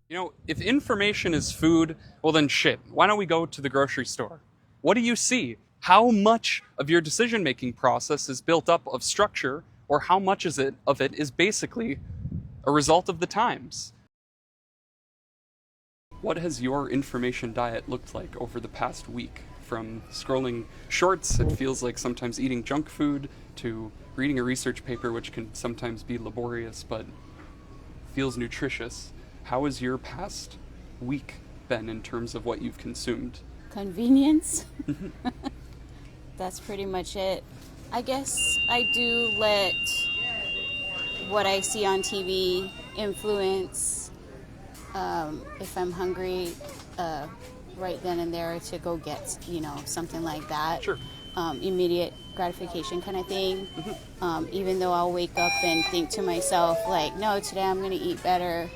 You know, if information is food, well then shit. Why don't we go to the grocery store? What do you see? How much of your decision-making process is built up of structure, or how much of it is basically a result of the times? What has your information diet looked like over the past week? From scrolling shorts, it feels like sometimes eating junk food, to reading a research paper, which can sometimes be laborious but feels nutritious. How has your past week been in terms of what you've consumed? Convenience. That's pretty much it. I guess I do let what I see on TV influence if I'm hungry right then and there to go get, something like that. Sure. Immediate gratification kind of thing. Even though I'll wake up and think to myself, like, no, today I'm going to eat better,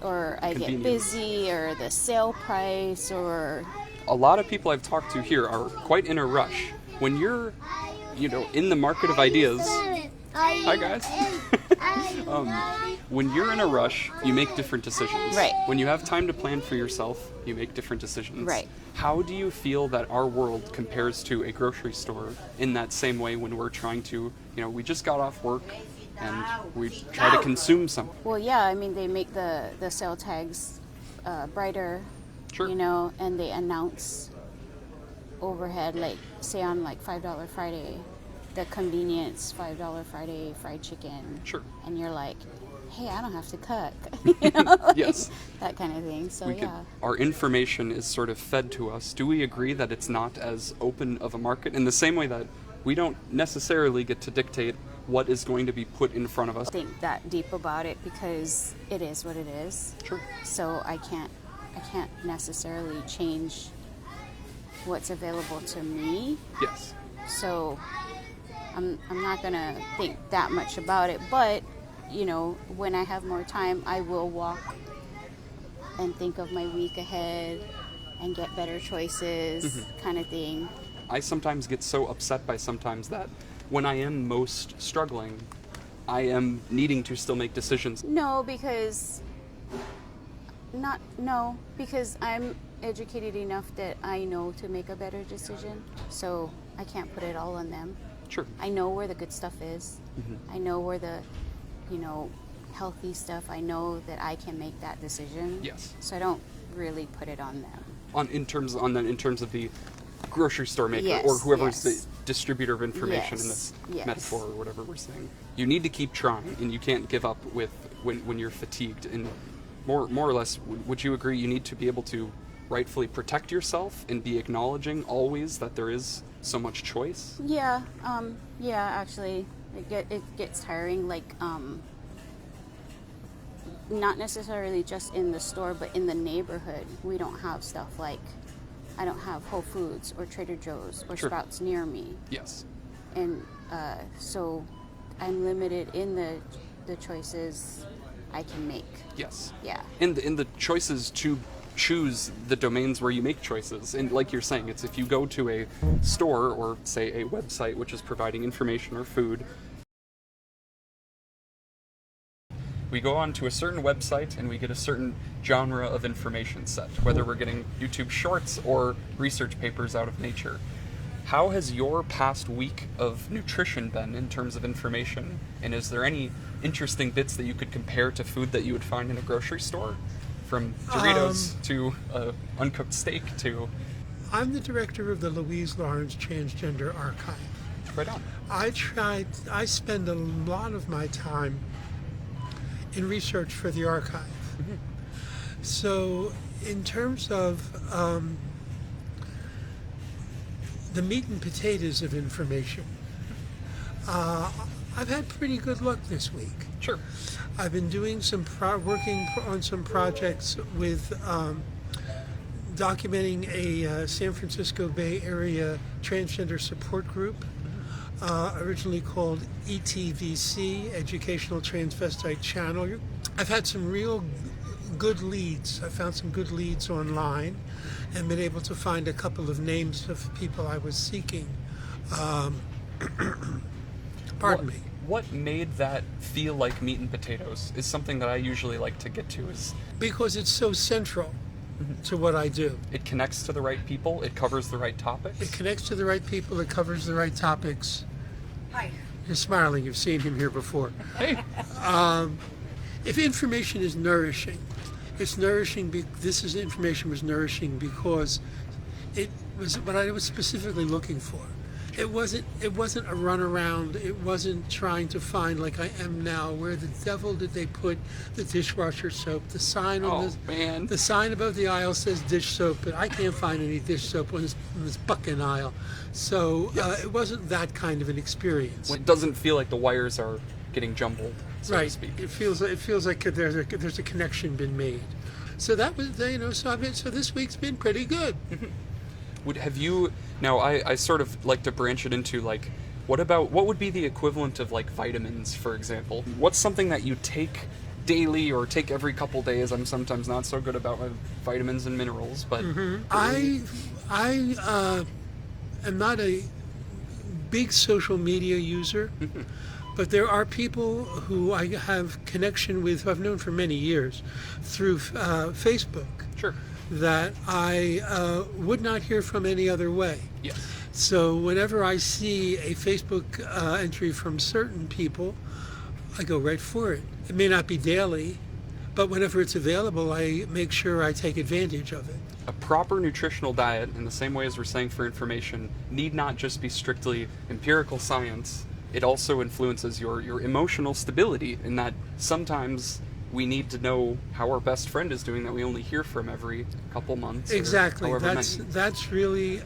or I get busy, or the sale price, or... A lot of people I've talked to here are quite in a rush. When you're, in the market of ideas... Hi, guys. When you're in a rush, you make different decisions. Right. When you have time to plan for yourself, you make different decisions. Right. How do you feel that our world compares to a grocery store in that same way when we're trying to, we just got off work and we try to consume something? Well, yeah, I mean, they make the sale tags brighter, Sure. and they announce overhead, like, say on, like, $5 Friday, the convenience $5 Friday fried chicken. Sure. And you're like, hey, I don't have to cook. Yes. That kind of thing. So, Our information is sort of fed to us. Do we agree that it's not as open of a market in the same way that we don't necessarily get to dictate what is going to be put in front of us? Think that deep about it because it is what it is. Sure. So I can't necessarily change what's available to me. Yes. So I'm not gonna think that much about it, but when I have more time, I will walk and think of my week ahead and get better choices, kind of thing. I sometimes get so upset by sometimes that when I am most struggling, I am needing to still make decisions. No, because I'm educated enough that I know to make a better decision. So I can't put it all on them. Sure. I know where the good stuff is. I know where the, healthy stuff. I know that I can make that decision. Yes. So I don't really put it on them. In terms of the grocery store maker, Yes, or whoever's yes. the distributor of information in this metaphor or whatever we're saying. You need to keep trying, and you can't give up with when you're fatigued. And more or less, would you agree you need to be able to rightfully protect yourself and be acknowledging always that there is so much choice? Yeah, actually, it gets tiring, like, not necessarily just in the store, but in the neighborhood. We don't have stuff like, I don't have Whole Foods or Trader Joe's or Sure. Sprouts near me. Yes. And so I'm limited in the choices I can make. Yes. Yeah. And the choices to choose the domains where you make choices. And like you're saying, it's if you go to a store or, say, a website which is providing information or food, we go on to a certain website and we get a certain genre of information set, whether we're getting YouTube shorts or research papers out of Nature. How has your past week of nutrition been in terms of information? And is there any interesting bits that you could compare to food that you would find in a grocery store? From Doritos to uncooked steak to... I'm the director of the Louise Lawrence Transgender Archive. Right on. I spend a lot of my time in research for the archive. So in terms of the meat and potatoes of information, I've had pretty good luck this week. Sure. I've been doing working on some projects with documenting a San Francisco Bay Area transgender support group, originally called ETVC, Educational Transvestite Channel. I've had some real good leads. I found some good leads online and been able to find a couple of names of people I was seeking. Pardon me. What made that feel like meat and potatoes is something that I usually like to get to. Is Because it's so central to what I do. it connects to the right people, it covers the right topics. It connects to the right people, it covers the right topics. Hi. You're smiling, you've seen him here before. Hey, If information is nourishing, it's nourishing. Information was nourishing because it was what I was specifically looking for. It wasn't a runaround. It wasn't trying to find, like I am now, where the devil did they put the dishwasher soap? The sign on the sign above the aisle says dish soap, but I can't find any dish soap on this bucket aisle. So it wasn't that kind of an experience. it doesn't feel like the wires are getting jumbled, so to Right. speak. It feels like there's a connection been made. So that was so this week's been pretty good. Have you now? I sort of like to branch it into like, what would be the equivalent of like vitamins, for example? What's something that you take daily or take every couple days? I'm sometimes not so good about my vitamins and minerals, but I am not a big social media user, but there are people who I have connection with, who I've known for many years, through Facebook, sure, that I would not hear from any other way. yes, So whenever I see a Facebook entry from certain people, I go right for it. It may not be daily, but whenever it's available, I make sure I take advantage of it. a proper nutritional diet, in the same way as we're saying for information, need not just be strictly empirical science. It also influences your emotional stability, in that sometimes we need to know how our best friend is doing that we only hear from every couple months. or Exactly. however That's many. that's really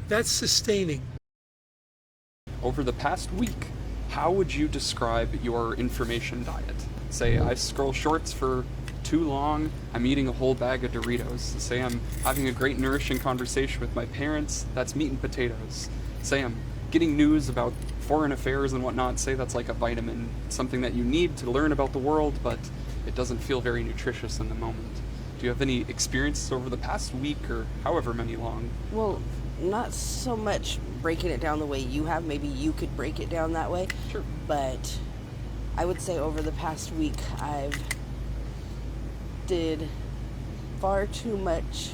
that's sustaining. Over the past week, how would you describe your information diet? Say I scroll shorts for too long, I'm eating a whole bag of Doritos. Say I'm having a great nourishing conversation with my parents, that's meat and potatoes. Say I'm getting news about foreign affairs and whatnot, say that's like a vitamin, something that you need to learn about the world, but it doesn't feel very nutritious in the moment. Do you have any experiences over the past week or however many long? Well, not so much breaking it down the way you have. Maybe you could break it down that way. Sure. But I would say over the past week, I've did far too much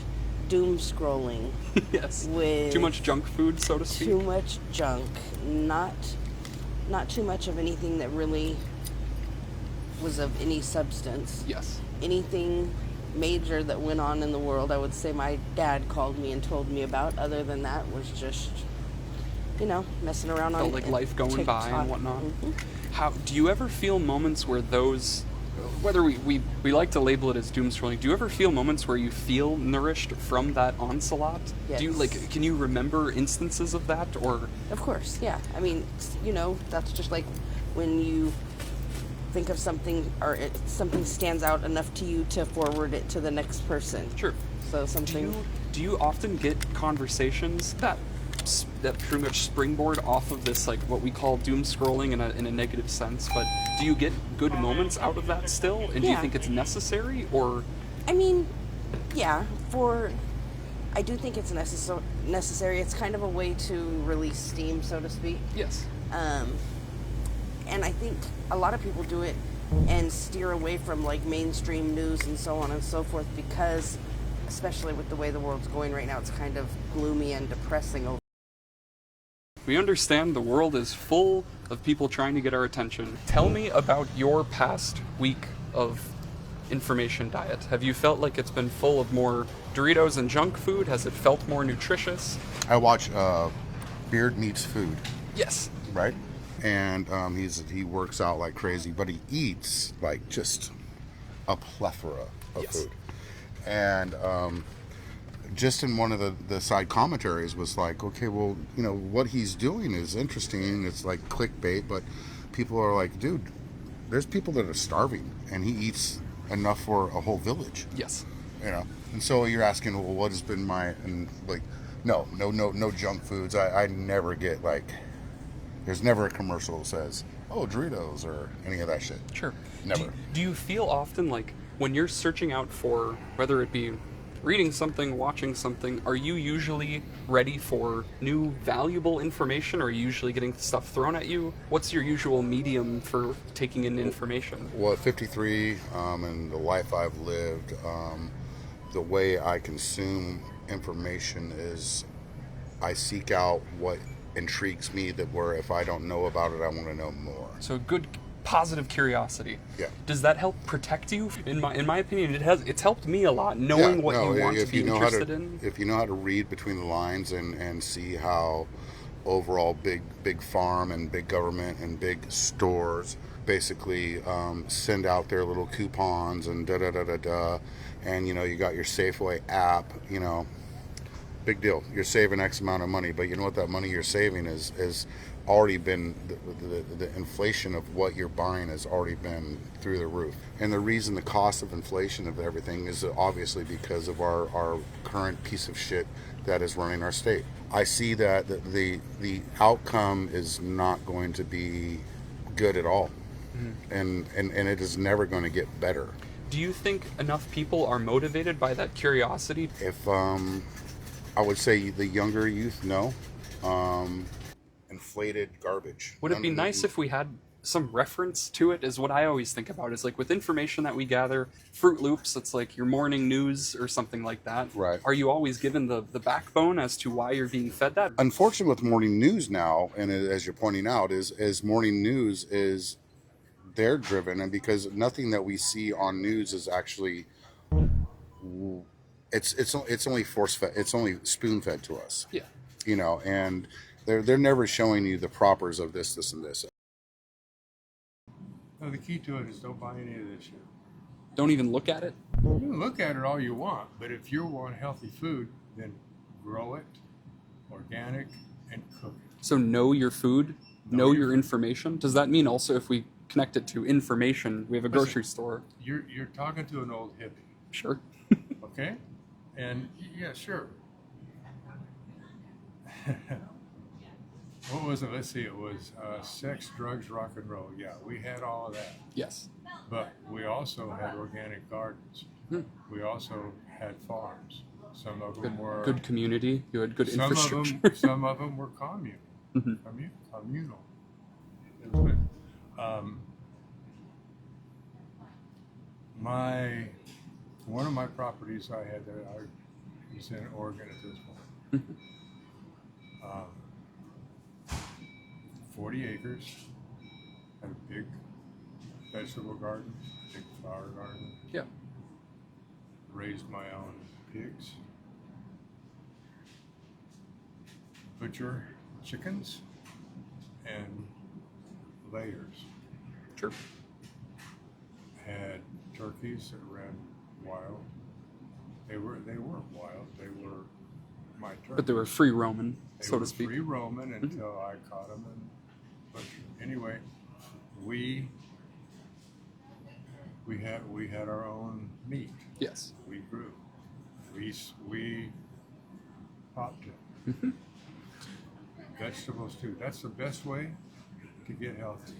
doom scrolling. Yes. With Too much junk food, so to speak? Too much junk. Not too much of anything that really was of any substance. Yes. Anything major that went on in the world, I would say my dad called me and told me about. Other than that, was just, messing around on Felt like life going by TikTok. and whatnot. Mhm. How do you ever feel moments where those, whether we like to label it as doom scrolling, do you ever feel moments where you feel nourished from that onslaught? Yes. Do you can you remember instances of that, or Of course, yeah. I mean, that's just like when you think of something or something stands out enough to you to forward it to the next person. sure? So something. Do you often get conversations that pretty much springboard off of this, like what we call doom scrolling in a negative sense? But do you get good moments out of that still? And do you Yeah. think it's necessary, or I mean, yeah. I do think it's necessary. It's kind of a way to release steam, so to speak. yes? And I think a lot of people do it and steer away from like mainstream news and so on and so forth because, especially with the way the world's going right now, it's kind of gloomy and depressing. We understand the world is full of people trying to get our attention. Tell me about your past week of information diet. Have you felt like it's been full of more Doritos and junk food? Has it felt more nutritious? I watch Beard Meets Food, Yes. right? And he works out like crazy, but he eats like just a plethora of Yes. food. And just in one of the side commentaries was like, okay, well, what he's doing is interesting. It's like clickbait, but people are like, dude, there's people that are starving, and he eats enough for a whole village. Yes. And so you're asking, well, what has been no junk foods. I never get there's never a commercial that says, oh, Doritos or any of that shit. Sure. Never. Do you feel often like when you're searching out for, whether it be reading something, watching something, are you usually ready for new valuable information, or are you usually getting stuff thrown at you? What's your usual medium for taking in information? Well, at 53, and the life I've lived, the way I consume information is I seek out what intrigues me, that where if I don't know about it, I want to know more. So good positive curiosity. Yeah. Does that help protect you? In my opinion, it's helped me a lot, knowing what you want to be interested in. If you know how to read between the lines and see how overall big farm and big government and big stores basically send out their little coupons and da da da da da, and you got your Safeway app, big deal. You're saving X amount of money, but you know what that money you're saving is already been the inflation of what you're buying has already been through the roof. And the reason the cost of inflation of everything is obviously because of our current piece of shit that is running our state. I see that the outcome is not going to be good at all. And it is never going to get better. Do you think enough people are motivated by that curiosity? If I would say the younger youth, no. Inflated garbage. Would it be nice if we had some reference to it? Is what I always think about, is like with information that we gather, Fruit Loops, it's like your morning news or something like that. Right. Are you always given the backbone as to why you're being fed that? Unfortunately, with morning news now, and as you're pointing out, is morning news is they're driven, and because nothing that we see on news is actually it's only force fed, it's only spoon fed to us. Yeah. And they're never showing you the propers of this and this. Well, the key to it is don't buy any of this shit. Don't even look at it? You can look at it all you want, but if you want healthy food, then grow it, organic, and cook it. So know your food, know your information. Does that mean also, if we connect it to information, we have a grocery store? You're talking to an old hippie, Sure. okay? And yeah, sure. What was it? Let's see. It was sex, drugs, rock and roll. Yeah, we had all of that. Yes. But we also had organic gardens. We also had farms. Some of them were Good community. You had good some infrastructure. some of them were communal. It was good. One of my properties I had there, I was in Oregon at this point. 40 acres, had a big vegetable garden, big flower garden, Yeah. raised my own pigs, butcher chickens, and layers. Sure. Had turkeys that ran wild. They weren't wild. They were my turkeys. But they were free roaming, They so were to speak. free roaming until I caught them and butchered. Anyway, we had our own meat. Yes. We grew. We popped it. Vegetables too. That's the best way to get healthy.